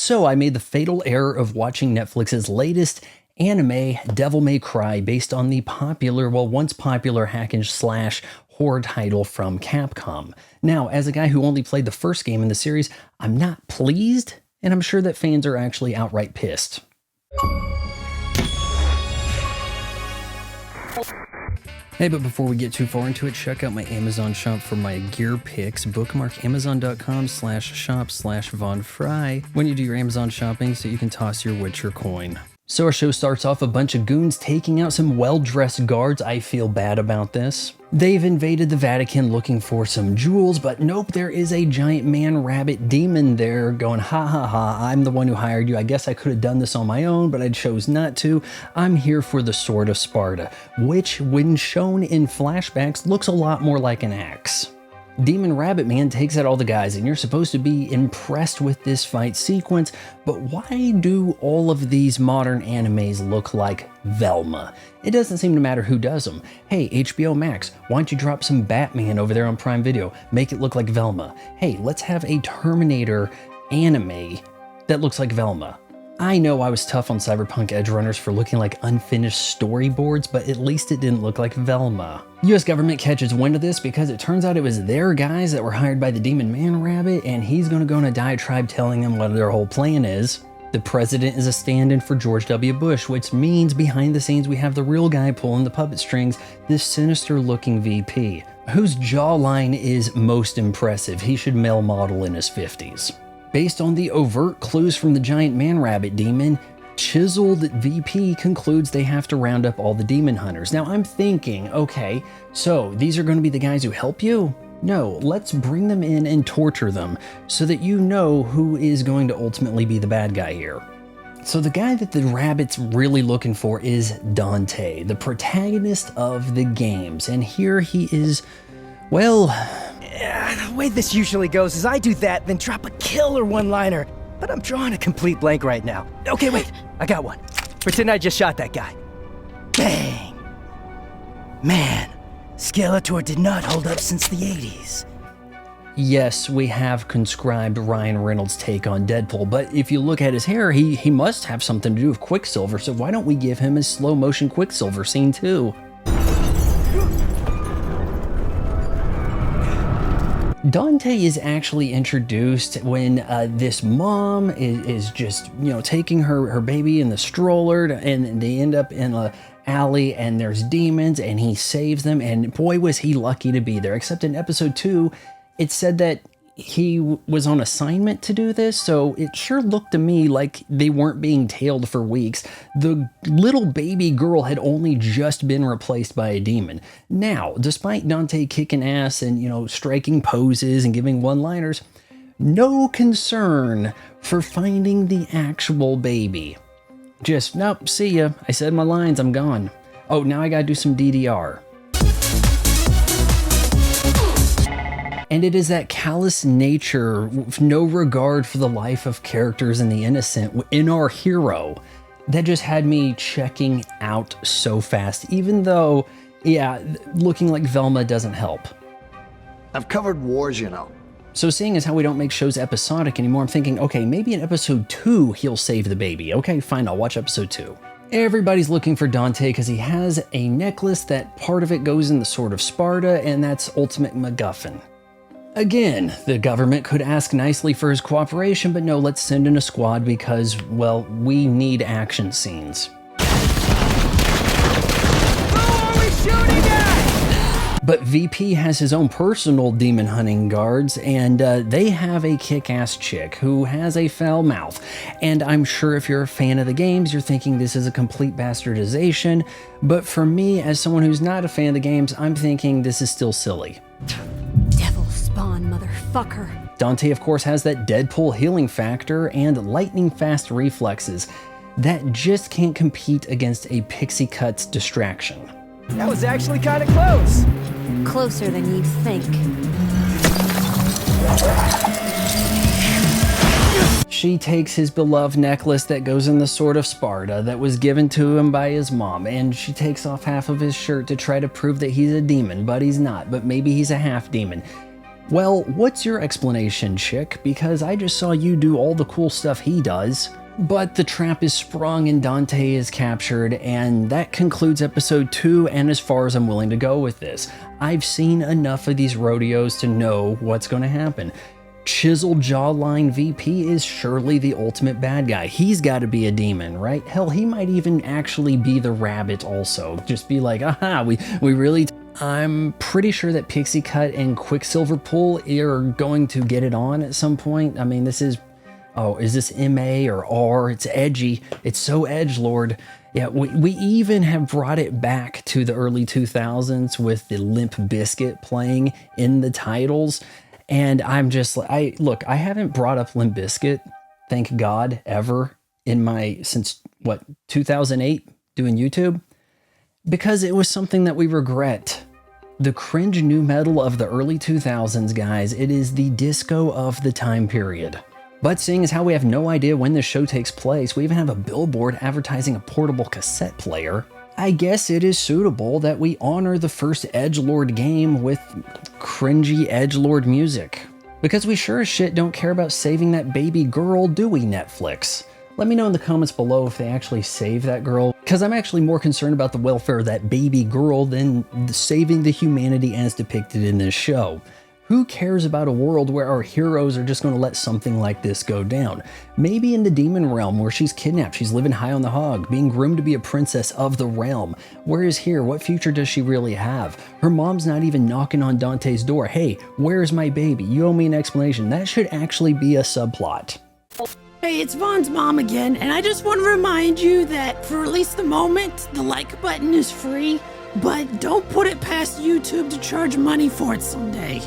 So I made the fatal error of watching Netflix's latest anime, Devil May Cry, based on the popular, well, once popular hack and slash horror title from Capcom. Now, as a guy who only played the first game in the series, I'm not pleased, and I'm sure that fans are actually outright pissed. Hey, but before we get too far into it, check out my Amazon shop for my gear picks. Bookmark amazon.com/shop/Von Fry when you do your Amazon shopping so you can toss your Witcher coin. So our show starts off a bunch of goons taking out some well-dressed guards. I feel bad about this. They've invaded the Vatican looking for some jewels, but nope, there is a giant man-rabbit demon there going, ha ha ha, I'm the one who hired you. I guess I could have done this on my own, but I chose not to. I'm here for the Sword of Sparta, which, when shown in flashbacks, looks a lot more like an axe. Demon Rabbit Man takes out all the guys, and you're supposed to be impressed with this fight sequence, but why do all of these modern animes look like Velma? It doesn't seem to matter who does them. Hey, HBO Max, why don't you drop some Batman over there on Prime Video? Make it look like Velma. Hey, let's have a Terminator anime that looks like Velma. I know I was tough on Cyberpunk Edgerunners for looking like unfinished storyboards, but at least it didn't look like Velma. US government catches wind of this because it turns out it was their guys that were hired by the Demon Man Rabbit, and he's gonna go on a diatribe telling them what their whole plan is. The president is a stand-in for George W. Bush, which means behind the scenes we have the real guy pulling the puppet strings, this sinister-looking VP, whose jawline is most impressive. He should male model in his 50s. Based on the overt clues from the giant man-rabbit demon, chiseled VP concludes they have to round up all the demon hunters. Now I'm thinking, okay, so these are going to be the guys who help you? No, let's bring them in and torture them so that you know who is going to ultimately be the bad guy here. So the guy that the rabbit's really looking for is Dante, the protagonist of the games, and here he is, well... The way this usually goes is I do that, then drop a killer one-liner. But I'm drawing a complete blank right now. Okay, wait, I got one. Pretend I just shot that guy. Bang! Man, Skeletor did not hold up since the 80s. Yes, we have conscribed Ryan Reynolds' take on Deadpool, but if you look at his hair, he must have something to do with Quicksilver, so why don't we give him a slow-motion Quicksilver scene too? Dante is actually introduced when this mom is just, taking her baby in the stroller, and they end up in a alley and there's demons and he saves them, and boy was he lucky to be there. Except in episode 2, it said that he was on assignment to do this, so it sure looked to me like they weren't being tailed for weeks. The little baby girl had only just been replaced by a demon. Now, despite Dante kicking ass and, striking poses and giving one-liners, no concern for finding the actual baby. Just, nope, see ya. I said my lines, I'm gone. Oh, now I gotta do some DDR. And it is that callous nature, with no regard for the life of characters and the innocent in our hero, that just had me checking out so fast, even though, yeah, looking like Velma doesn't help. I've covered wars, So seeing as how we don't make shows episodic anymore, I'm thinking, okay, maybe in episode 2 he'll save the baby. Okay, fine, I'll watch episode 2. Everybody's looking for Dante because he has a necklace that part of it goes in the Sword of Sparta, and that's Ultimate MacGuffin. Again, the government could ask nicely for his cooperation, but no, let's send in a squad because, well, we need action scenes. Who are we shooting at? But VP has his own personal demon hunting guards, and they have a kick-ass chick who has a foul mouth. And I'm sure if you're a fan of the games, you're thinking this is a complete bastardization, but for me, as someone who's not a fan of the games, I'm thinking this is still silly. Motherfucker. Dante, of course, has that Deadpool healing factor and lightning-fast reflexes that just can't compete against a pixie cut's distraction. That was actually kind of close. Closer than you'd think. She takes his beloved necklace that goes in the Sword of Sparta that was given to him by his mom, and she takes off half of his shirt to try to prove that he's a demon, but he's not, but maybe he's a half demon. Well, what's your explanation, chick? Because I just saw you do all the cool stuff he does. But the trap is sprung and Dante is captured, and that concludes episode 2 and as far as I'm willing to go with this. I've seen enough of these rodeos to know what's going to happen. Chiseled jawline VP is surely the ultimate bad guy. He's got to be a demon, right? Hell, he might even actually be the rabbit also. Just be like, aha, we really... I'm pretty sure that Pixie Cut and Quicksilver Pool are going to get it on at some point. I mean, this is... Oh, is this MA or R? It's edgy. It's so edgelord. Yeah, we even have brought it back to the early 2000s with the Limp Bizkit playing in the titles. And I'm just like, look, I haven't brought up Limp Bizkit, thank God, ever since 2008 doing YouTube, because it was something that we regret. The cringe new metal of the early 2000s, guys, it is the disco of the time period. But seeing as how we have no idea when this show takes place, we even have a billboard advertising a portable cassette player, I guess it is suitable that we honor the first edgelord game with cringy edgelord music. Because we sure as shit don't care about saving that baby girl, do we, Netflix? Let me know in the comments below if they actually save that girl, because I'm actually more concerned about the welfare of that baby girl than saving the humanity as depicted in this show. Who cares about a world where our heroes are just going to let something like this go down? Maybe in the demon realm where she's kidnapped, she's living high on the hog, being groomed to be a princess of the realm. Whereas here, what future does she really have? Her mom's not even knocking on Dante's door. Hey, where's my baby? You owe me an explanation. That should actually be a subplot. Hey, it's Vaughn's mom again, and I just want to remind you that for at least the moment, the like button is free, but don't put it past YouTube to charge money for it someday.